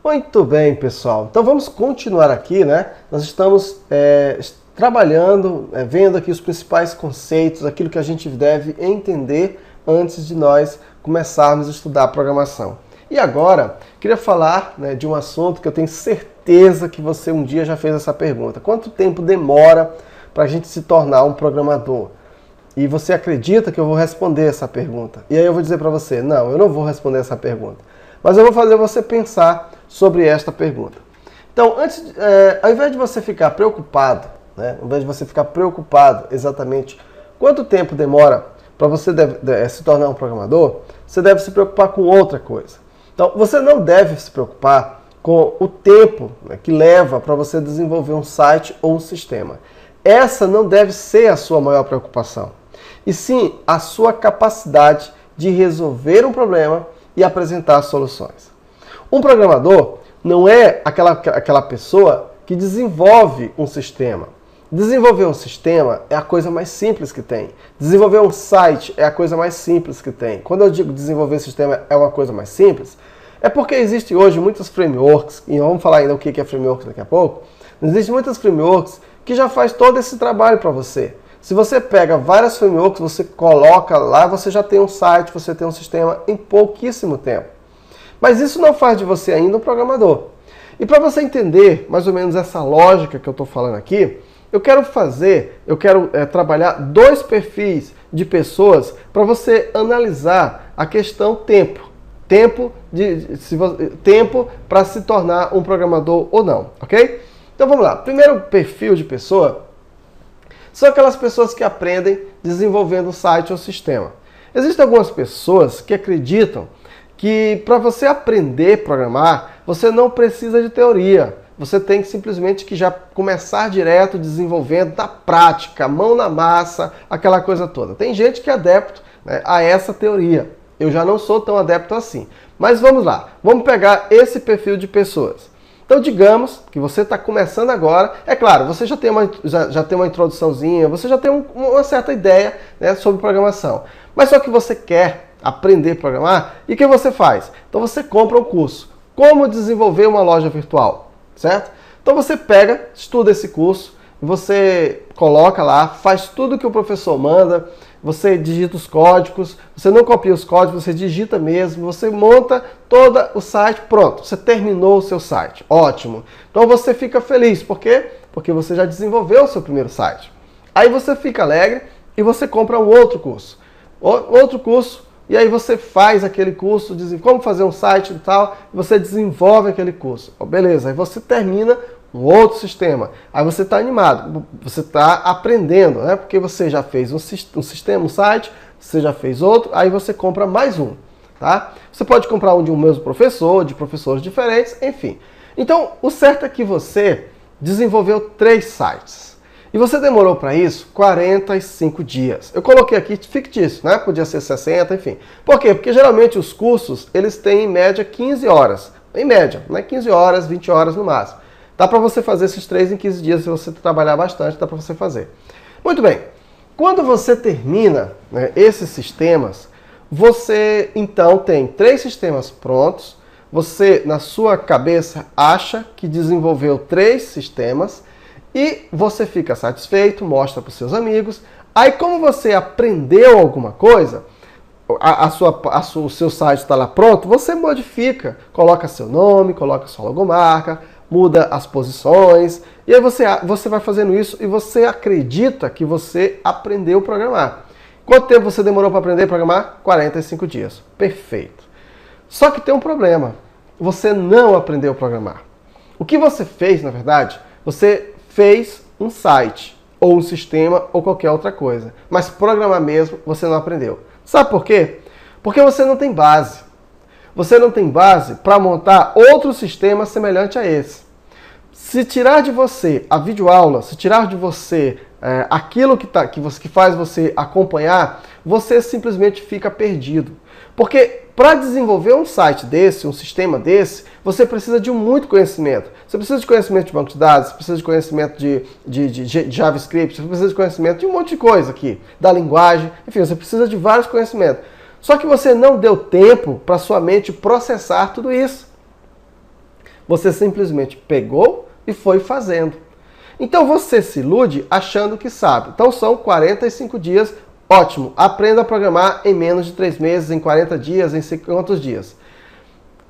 Muito bem, pessoal. Então vamos continuar aqui, né? Nós estamos trabalhando, vendo aqui os principais conceitos, aquilo que a gente deve entender antes de nós começarmos a estudar programação. E agora, queria falar, né, de um assunto que eu tenho certeza que você um dia já fez essa pergunta. Quanto tempo demora para a gente se tornar um programador? E você acredita que eu vou responder essa pergunta? E aí eu vou dizer para você, não, eu não vou responder essa pergunta. Mas eu vou fazer você pensar sobre esta pergunta. Então, ao invés de você ficar preocupado, né, ao invés de você ficar preocupado exatamente quanto tempo demora para você se tornar um programador, você deve se preocupar com outra coisa. Então, você não deve se preocupar com o tempo, né, que leva para você desenvolver um site ou um sistema. Essa não deve ser a sua maior preocupação, e sim a sua capacidade de resolver um problema e apresentar soluções. Um programador não é aquela pessoa que desenvolve um sistema. Desenvolver um sistema é a coisa mais simples que tem. Desenvolver um site é a coisa mais simples que tem. Quando eu digo desenvolver um sistema é uma coisa mais simples, é porque existem hoje muitas frameworks, e vamos falar ainda o que é framework daqui a pouco, existem muitas frameworks que já faz todo esse trabalho para você. Se você pega várias frameworks, você coloca lá, você já tem um site, você tem um sistema em pouquíssimo tempo. Mas isso não faz de você ainda um programador. E para você entender mais ou menos essa lógica que eu estou falando aqui, eu quero trabalhar dois perfis de pessoas para você analisar a questão tempo. Tempo para se tornar um programador ou não, ok? Então vamos lá. Primeiro perfil de pessoa são aquelas pessoas que aprendem desenvolvendo um site ou sistema. Existem algumas pessoas que acreditam que para você aprender a programar, você não precisa de teoria. Você tem que simplesmente que já começar direto desenvolvendo na prática, mão na massa, aquela coisa toda. Tem gente que é adepto, né, a essa teoria. Eu já não sou tão adepto assim. Mas vamos lá, vamos pegar esse perfil de pessoas. Então digamos que você está começando agora, é claro, você já tem uma introduçãozinha, você já tem uma certa ideia, né, sobre programação. Mas só que você quer aprender a programar, e o que você faz? Então você compra um curso. Como desenvolver uma loja virtual, certo? Então você pega, estuda esse curso, você coloca lá, faz tudo que o professor manda, você digita os códigos, você não copia os códigos, você digita mesmo, você monta todo o site, pronto, você terminou o seu site, ótimo. Então você fica feliz, por quê? Porque você já desenvolveu o seu primeiro site. Aí você fica alegre e você compra um outro curso. E aí você faz aquele curso, diz como fazer um site e tal, e você desenvolve aquele curso. Beleza, aí você termina um outro sistema. Aí você está animado, você está aprendendo, né? Porque você já fez um sistema, um site, você já fez outro, aí você compra mais um, tá? Você pode comprar um de um mesmo professor, de professores diferentes, enfim. Então, o certo é que você desenvolveu 3 sites. E você demorou para isso 45 dias. Eu coloquei aqui fictício, né? Podia ser 60, enfim. Por quê? Porque geralmente os cursos, eles têm em média 15 horas. Em média, né? 15 horas, 20 horas no máximo. Dá para você fazer esses 3 em 15 dias, se você trabalhar bastante, dá para você fazer. Muito bem. Quando você termina, né, esses sistemas, você então tem 3 sistemas prontos, você na sua cabeça acha que desenvolveu 3 sistemas, e você fica satisfeito, mostra para os seus amigos. Aí, como você aprendeu alguma coisa, o seu site está lá pronto, você modifica, coloca seu nome, coloca sua logomarca, muda as posições, e aí você vai fazendo isso e você acredita que você aprendeu a programar. Quanto tempo você demorou para aprender a programar? 45 dias. Perfeito. Só que tem um problema. Você não aprendeu a programar. O que você fez, na verdade, você fez um site, ou um sistema, ou qualquer outra coisa. Mas programar mesmo, você não aprendeu. Sabe por quê? Porque você não tem base. Você não tem base para montar outro sistema semelhante a esse. Se tirar de você a videoaula, se tirar de você aquilo que faz você acompanhar, você simplesmente fica perdido. Porque para desenvolver um site desse, um sistema desse, você precisa de muito conhecimento. Você precisa de conhecimento de banco de dados, você precisa de conhecimento de JavaScript, você precisa de conhecimento de um monte de coisa aqui, da linguagem, enfim, você precisa de vários conhecimentos. Só que você não deu tempo para sua mente processar tudo isso. Você simplesmente pegou e foi fazendo. Então você se ilude achando que sabe. Então são 45 dias, ótimo. Aprenda a programar em menos de 3 meses, em 40 dias, em 50 dias.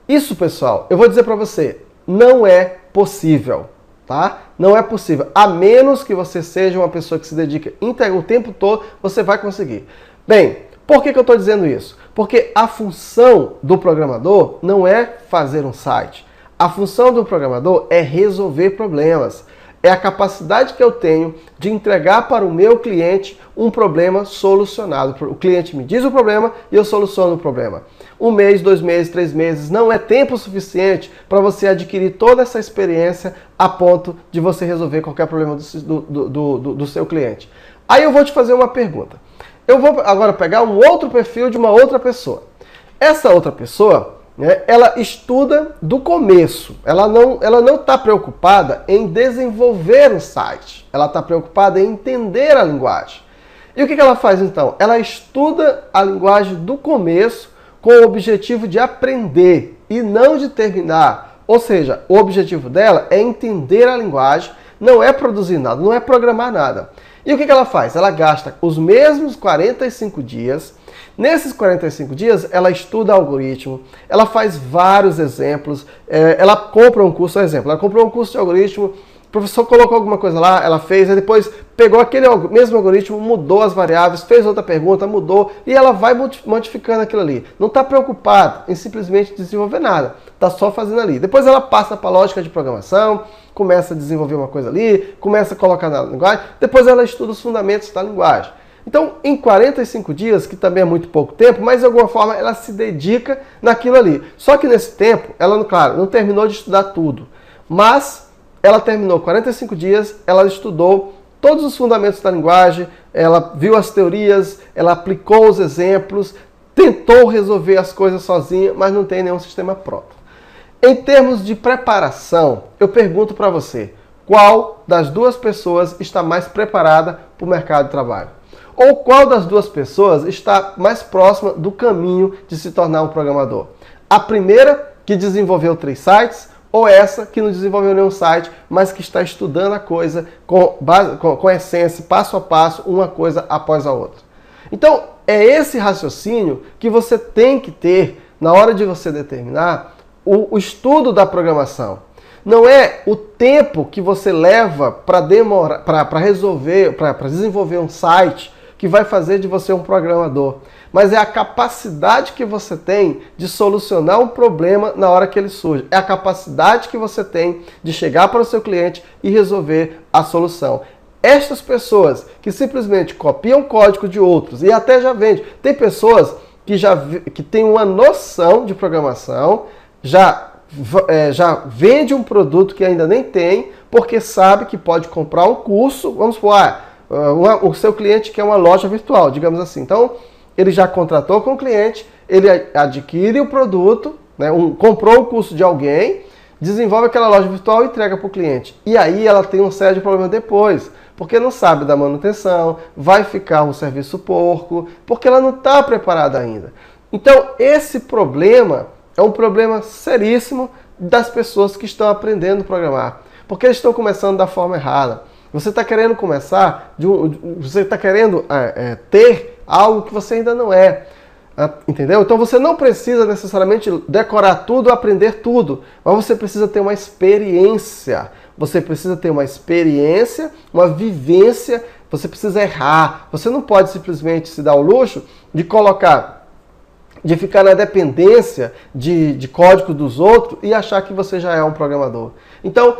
Isso, pessoal, eu vou dizer para você, não é possível, tá? Não é possível. A menos que você seja uma pessoa que se dedica íntegro o tempo todo, você vai conseguir. Bem, por que eu estou dizendo isso? Porque a função do programador não é fazer um site. A função do programador é resolver problemas. É a capacidade que eu tenho de entregar para o meu cliente um problema solucionado. O cliente me diz o problema e eu soluciono o problema. 1 mês, 2 meses, 3 meses não é tempo suficiente para você adquirir toda essa experiência a ponto de você resolver qualquer problema do seu cliente. Aí eu vou te fazer uma pergunta. Eu vou agora pegar um outro perfil de uma outra pessoa. Essa outra pessoa, ela estuda do começo. Ela não está preocupada em desenvolver um site. Ela está preocupada em entender a linguagem. E o que ela faz então? Ela estuda a linguagem do começo com o objetivo de aprender e não de terminar. Ou seja, o objetivo dela é entender a linguagem, não é produzir nada, não é programar nada. E o que ela faz? Ela gasta os mesmos 45 dias. Nesses 45 dias, ela estuda algoritmo, ela faz vários exemplos, ela compra um curso, por exemplo, ela comprou um curso de algoritmo, o professor colocou alguma coisa lá, ela fez, aí depois pegou aquele mesmo algoritmo, mudou as variáveis, fez outra pergunta, mudou, e ela vai modificando aquilo ali. Não está preocupada em simplesmente desenvolver nada, está só fazendo ali. Depois ela passa para a lógica de programação, começa a desenvolver uma coisa ali, começa a colocar na linguagem, depois ela estuda os fundamentos da linguagem. Então, em 45 dias, que também é muito pouco tempo, mas de alguma forma ela se dedica naquilo ali. Só que nesse tempo, ela, claro, não terminou de estudar tudo, mas ela terminou 45 dias, ela estudou todos os fundamentos da linguagem, ela viu as teorias, ela aplicou os exemplos, tentou resolver as coisas sozinha, mas não tem nenhum sistema pronto. Em termos de preparação, eu pergunto para você, qual das duas pessoas está mais preparada para o mercado de trabalho? Ou qual das duas pessoas está mais próxima do caminho de se tornar um programador? A primeira, que desenvolveu 3 sites, ou essa que não desenvolveu nenhum site, mas que está estudando a coisa com essência, passo a passo, uma coisa após a outra? Então, é esse raciocínio que você tem que ter na hora de você determinar o estudo da programação. Não é o tempo que você leva para desenvolver um site que vai fazer de você um programador, mas é a capacidade que você tem de solucionar um problema na hora que ele surge. É a capacidade que você tem de chegar para o seu cliente e resolver a solução. Estas pessoas que simplesmente copiam código de outros e até já vendem. Tem pessoas que têm uma noção de programação, já vende um produto que ainda nem tem, porque sabe que pode comprar um curso, vamos supor, o seu cliente quer uma loja virtual, digamos assim. Então, ele já contratou com o cliente, ele adquire o produto, comprou o curso de alguém, desenvolve aquela loja virtual e entrega para o cliente. E aí ela tem um sério problema depois, porque não sabe da manutenção, vai ficar um serviço porco, porque ela não está preparada ainda. Então, esse problema é um problema seríssimo das pessoas que estão aprendendo a programar, porque eles estão começando da forma errada. Você está querendo começar, você está querendo ter algo que você ainda não é. Entendeu? Então você não precisa necessariamente decorar tudo, aprender tudo, mas você precisa ter uma experiência. Você precisa ter uma experiência, uma vivência, você precisa errar. Você não pode simplesmente se dar o luxo de ficar na dependência de código dos outros e achar que você já é um programador. Então,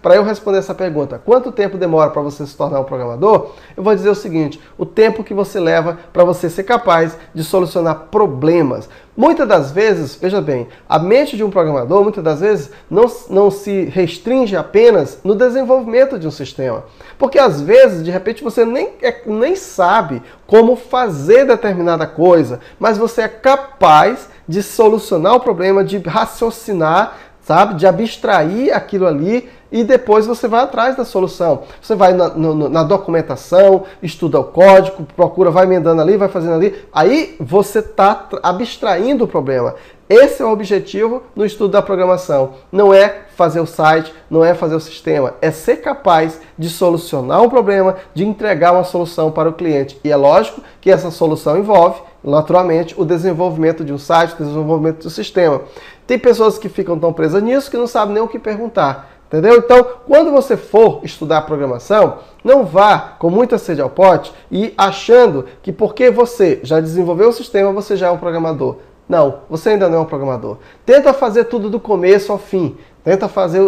para eu responder essa pergunta, quanto tempo demora para você se tornar um programador? Eu vou dizer o seguinte, o tempo que você leva para você ser capaz de solucionar problemas. Muitas das vezes, veja bem, a mente de um programador, muitas das vezes, não se restringe apenas no desenvolvimento de um sistema. Porque às vezes, de repente, você nem sabe como fazer determinada coisa, mas você é capaz de solucionar o problema, de raciocinar, sabe? De abstrair aquilo ali e depois você vai atrás da solução. Você vai na documentação, estuda o código, procura, vai emendando ali, vai fazendo ali. Aí você está abstraindo o problema. Esse é o objetivo no estudo da programação. Não é fazer o site, não é fazer o sistema. É ser capaz de solucionar um problema, de entregar uma solução para o cliente. E é lógico que essa solução envolve, naturalmente, o desenvolvimento de um site, o desenvolvimento do sistema. Tem pessoas que ficam tão presas nisso que não sabem nem o que perguntar. Entendeu? Então, quando você for estudar programação, não vá com muita sede ao pote e achando que porque você já desenvolveu o sistema, você já é um programador. Não, você ainda não é um programador. Tenta fazer tudo do começo ao fim. Tenta fazer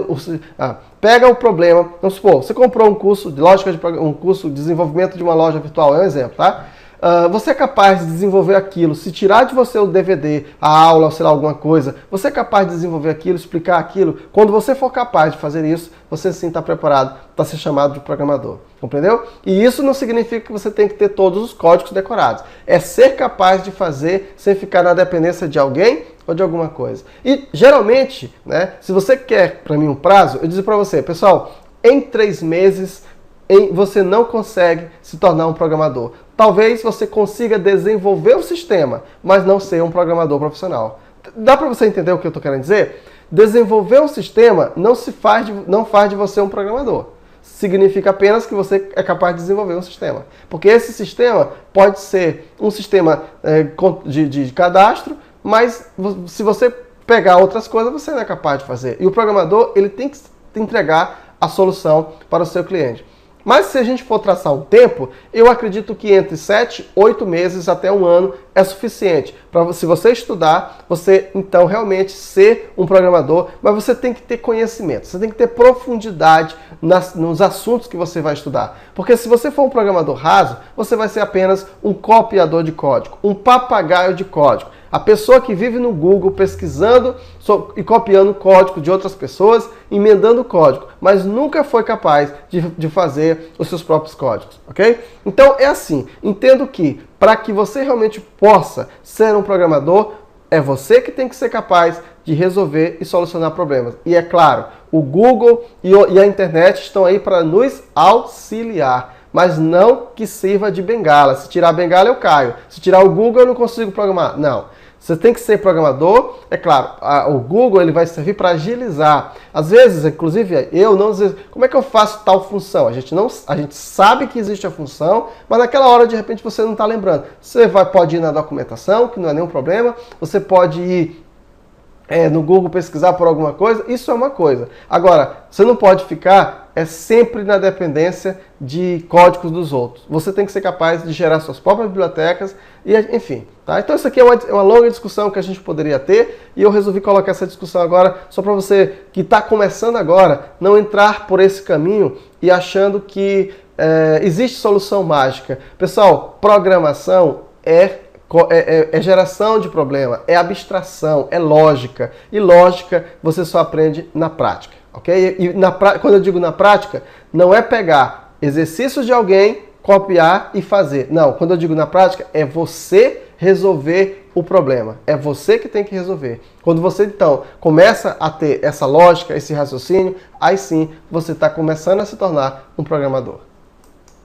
pega o problema. Vamos supor, você comprou um curso de lógica um curso de desenvolvimento de uma loja virtual, é um exemplo, tá? Você é capaz de desenvolver aquilo, se tirar de você o DVD, a aula, ou sei lá, alguma coisa, você é capaz de desenvolver aquilo, explicar aquilo. Quando você for capaz de fazer isso, você sim está preparado para ser chamado de programador. Compreendeu? E isso não significa que você tem que ter todos os códigos decorados. É ser capaz de fazer sem ficar na dependência de alguém ou de alguma coisa. E geralmente, né, se você quer para mim um prazo, eu digo para você, pessoal, em 3 meses você não consegue se tornar um programador. Talvez você consiga desenvolver o sistema, mas não ser um programador profissional. Dá para você entender o que eu estou querendo dizer? Desenvolver um sistema não faz de você um programador. Significa apenas que você é capaz de desenvolver um sistema. Porque esse sistema pode ser um sistema de cadastro, mas se você pegar outras coisas, você não é capaz de fazer. E o programador, ele tem que entregar a solução para o seu cliente. Mas se a gente for traçar um tempo, eu acredito que entre 7, 8 meses até 1 ano é suficiente. Se você estudar, você então realmente ser um programador, mas você tem que ter conhecimento, você tem que ter profundidade nos assuntos que você vai estudar. Porque se você for um programador raso, você vai ser apenas um copiador de código, um papagaio de código. A pessoa que vive no Google pesquisando e copiando código de outras pessoas, emendando código, mas nunca foi capaz de fazer os seus próprios códigos, ok? Então é assim, entendo que para que você realmente possa ser um programador, é você que tem que ser capaz de resolver e solucionar problemas. E é claro, o Google e a internet estão aí para nos auxiliar. Mas não que sirva de bengala. Se tirar a bengala, eu caio. Se tirar o Google, eu não consigo programar. Não. Você tem que ser programador. É claro, o Google ele vai servir para agilizar. Às vezes, inclusive, eu não sei como é que eu faço tal função. A gente sabe que existe a função, mas naquela hora, de repente, você não está lembrando. Você pode ir na documentação, que não é nenhum problema. Você pode ir no Google pesquisar por alguma coisa. Isso é uma coisa. Agora, você não pode ficar sempre na dependência de códigos dos outros. Você tem que ser capaz de gerar suas próprias bibliotecas e, enfim. Tá? Então isso aqui é uma longa discussão que a gente poderia ter e eu resolvi colocar essa discussão agora só para você que está começando agora não entrar por esse caminho e achando que existe solução mágica. Pessoal, programação é geração de problema, é abstração, é lógica. E lógica você só aprende na prática. Okay? E quando eu digo na prática, não é pegar exercícios de alguém, copiar e fazer. Não, quando eu digo na prática, é você resolver o problema. É você que tem que resolver. Quando você, então, começa a ter essa lógica, esse raciocínio, aí sim você está começando a se tornar um programador.